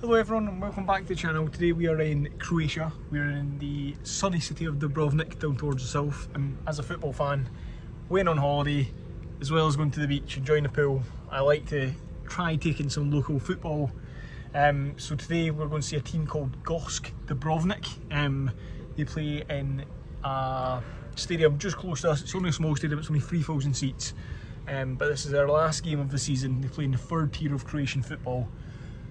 Hello everyone and welcome back to the channel. Today we are in Croatia. We are in the sunny city of Dubrovnik down towards the south, and as a football fan, went on holiday as well as going to the beach, enjoying the pool. I like to try taking some local football. So today we're going to see a team called GOŠK Dubrovnik. They play in a stadium just close to us. It's only a small stadium, it's only 3,000 seats. But this is their last game of the season. They play in the third tier of Croatian football.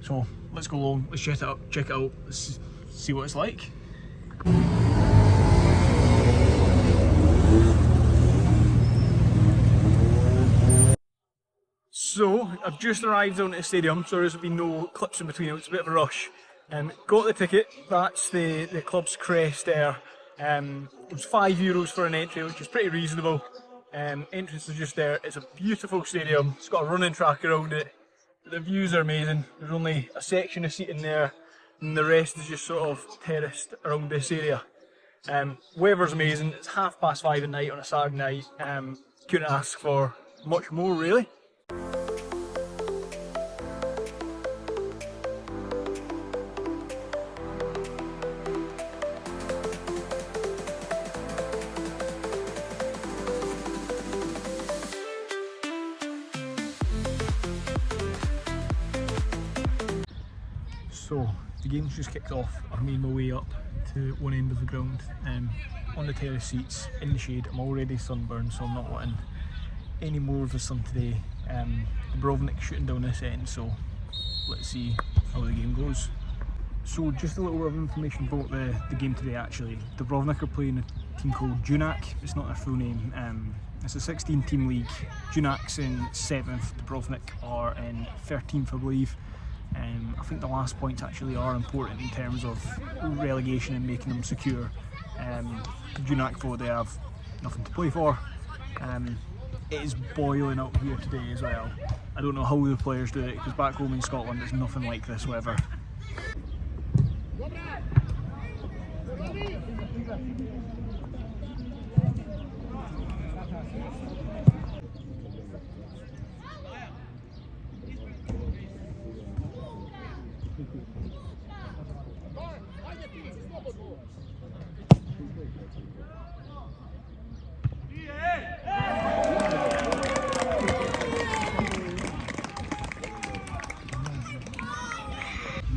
So let's go along, let's check it out, let's see what it's like. So I've just arrived down at the stadium, so there's been no clips in between, it's a bit of a rush. Got the ticket, that's the club's crest there. It was €5 for an entry, which is pretty reasonable. Entrance is just there. It's a beautiful stadium, it's got a running track around it. The views are amazing. There's only a section of seating there and the rest is just sort of terraced around this area. Weather's amazing. It's 5:30 at night on a Saturday night. Couldn't ask for much more really. So the game's just kicked off. I've made my way up to one end of the ground, on the terrace seats, in the shade. I'm already sunburned, so I'm not wanting any more of the sun today. Dubrovnik shooting down this end, so let's see how the game goes. So just a little bit of information about the game today actually. Dubrovnik are playing a team called Junak, it's not their full name. It's a 16 team league. Junak's in 7th, Dubrovnik are in 13th I believe. I think the last points actually are important in terms of relegation and making them secure. Junak, though, they have nothing to play for. It is boiling out here today as well. I don't know how the players do it, because back home in Scotland it's nothing like this weather.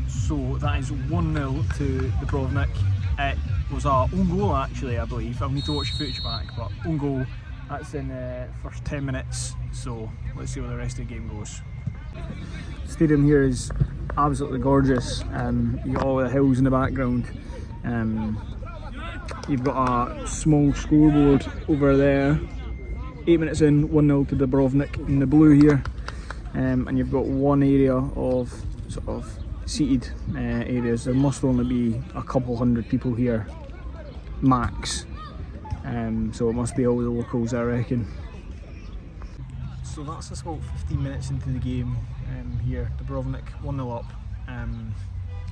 So that is 1-0 to Dubrovnik. It was our own goal actually, I believe. I'll need to watch the footage back, but own goal, that's in the first 10 minutes. So let's see where the rest of the game goes. The stadium here is absolutely gorgeous. You've got all the hills in the background. You've got a small scoreboard over there. 8 minutes in, 1-0 to Dubrovnik in the blue here. And you've got one area of sort of seated areas. There must only be a couple hundred people here max, so it must be all the locals I reckon. So that's us about 15 minutes into the game here. Dubrovnik 1-0 up.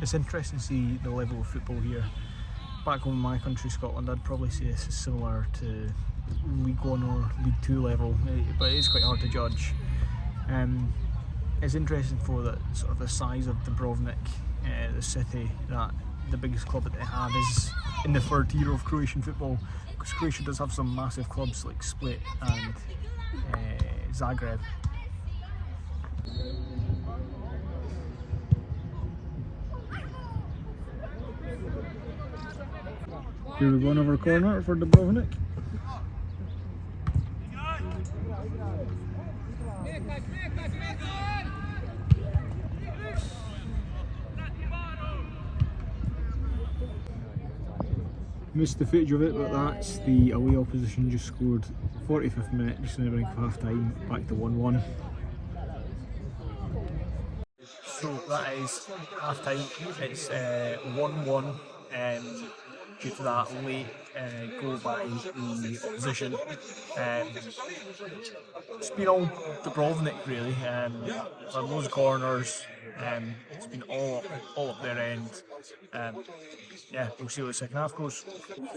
It's interesting to see the level of football here. Back home in my country, Scotland, I'd probably say this is similar to League 1 or League 2 level, but it is quite hard to judge. It's interesting for that sort of the size of Dubrovnik, the city, that the biggest club that they have is in the third tier of Croatian football, because Croatia does have some massive clubs like Split and Zagreb. Here we go, another corner for Dubrovnik. Missed the footage of it, but that's the away opposition just scored 45th minute, just in the brink of half time, back to 1-1. So that is half time, it's 1-1 due to that late goal by the opposition. It's been all Dubrovnik really, loads of corners, it's been all up their end. Yeah, we'll see what the second half goes.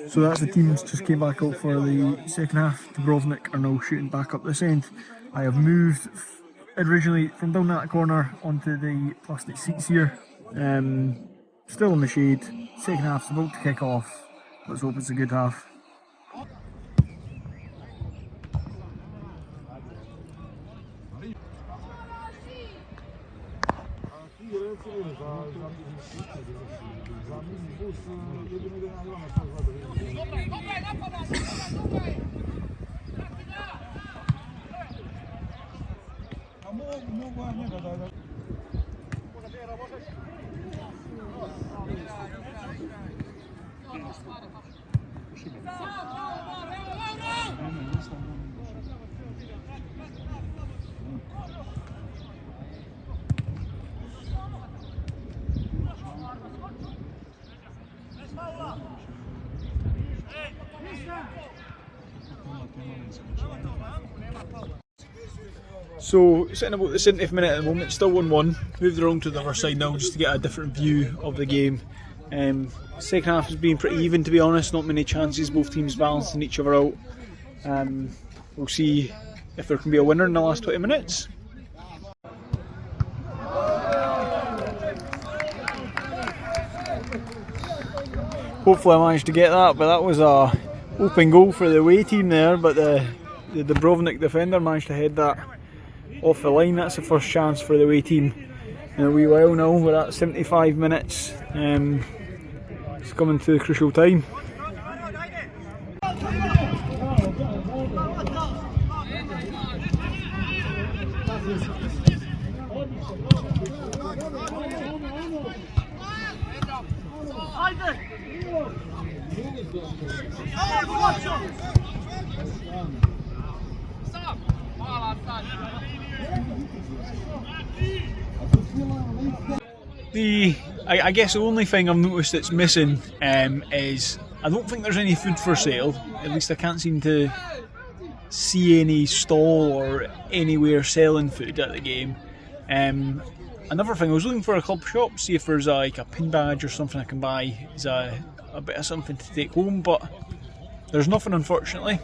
So that's the teams just came back out for the second half. Dubrovnik are now shooting back up this end. I have moved originally from down that corner onto the plastic seats here. Still in the shade. Second half's about to kick off. Let's hope it's a good half. So, sitting about the 70th minute at the moment, still 1-1. Moved around to the other side now just to get a different view of the game. Second half has been pretty even, to be honest, not many chances, both teams balancing each other out. We'll see if there can be a winner in the last 20 minutes. Hopefully I managed to get that, but that was a open goal for the away team there, but the Dubrovnik defender managed to head that off the line. That's the first chance for the away team in a wee while now. We're at 75 minutes. It's coming to the crucial time. I guess the only thing I've noticed that's missing is I don't think there's any food for sale. At least I can't seem to see any stall or anywhere selling food at the game. Another thing, I was looking for a club shop, see if there's like a pin badge or something I can buy as a bit of something to take home, but there's nothing, unfortunately.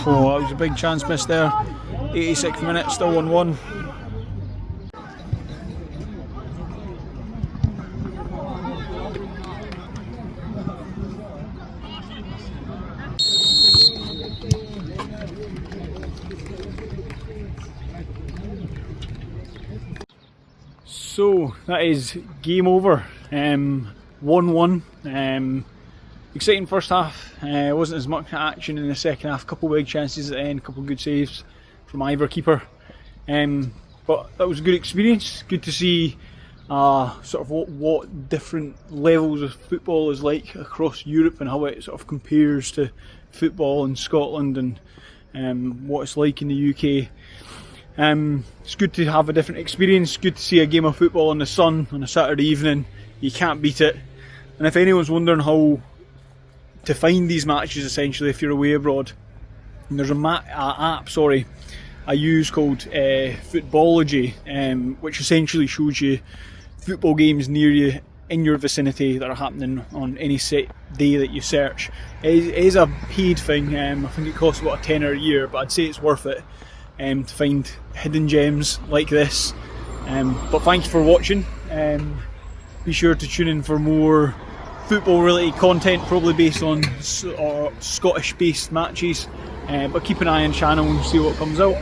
Oh, that was a big chance missed there. 86th minute, still 1-1. So that is game over. 1-1. Exciting first half. Wasn't as much action in the second half. Couple big chances at the end, couple good saves from either keeper. But that was a good experience. Good to see sort of what different levels of football is like across Europe and how it sort of compares to football in Scotland and what it's like in the UK. It's good to have a different experience. Good to see a game of football in the sun on a Saturday evening. You can't beat it. And if anyone's wondering how to find these matches, essentially, if you're away abroad, and there's an app I use called Footballogy, which essentially shows you football games near you in your vicinity that are happening on any set day that you search. It is a paid thing. I think it costs about £10 a year, but I'd say it's worth it to find hidden gems like this. But thanks for watching. Be sure to tune in for more football related content, probably based on Scottish based matches, but keep an eye on the channel and see what comes out.